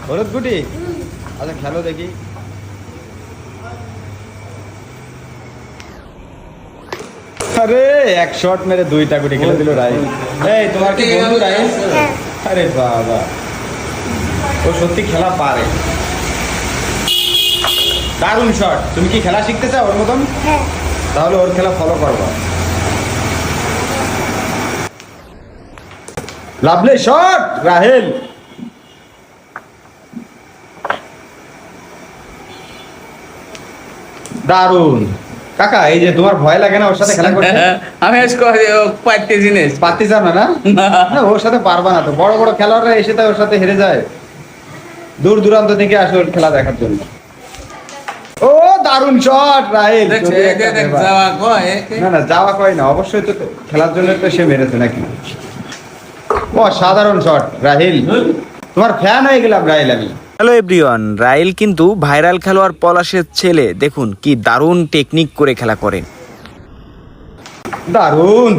হলুদ গুটি, আচ্ছা খেলো দেখি। আরে এক শট মেরে 2টা গুটি খেলে দিল রাহিল। এই তোমার কি বন্ধু রাহিল? আরে বাবা, ও সত্যি খেলা পারে। দারুণ শট। তুমি কি খেলা শিখতে চাও ওর মতন? তাহলে ওর খেলা ফলো করবো। Lovely shot Rahil. দারুণ। কাকা, এই যে তোমার ভয় লাগে না ওর সাথে খেলা করতে? আমি পারতে জিনিস পারতে চাও না? না ওর সাথে পারবা না তো। বড় বড় খেলোয়াড়রা এসে তো ওর সাথে হেরে যায়, দূর দূরান্ত থেকে আসে ওর খেলা দেখার জন্য। ও দারুণ শট রাহিল। না না, যাওয়া কয় না, অবশ্যই তো খেলার জন্য তো সে মেরেছে নাকি। ও সাধারণ শট রাহিল, তোমার ফ্যান হয়ে গেলাম রাহিল আমি। হ্যালো এভরিওয়ান, রাইল কিন্তু ভাইরাল খেলোয়াড় পলাশের ছেলে। দেখুন কি দারুণ টেকনিক করে খেলা করেন। দারুণ।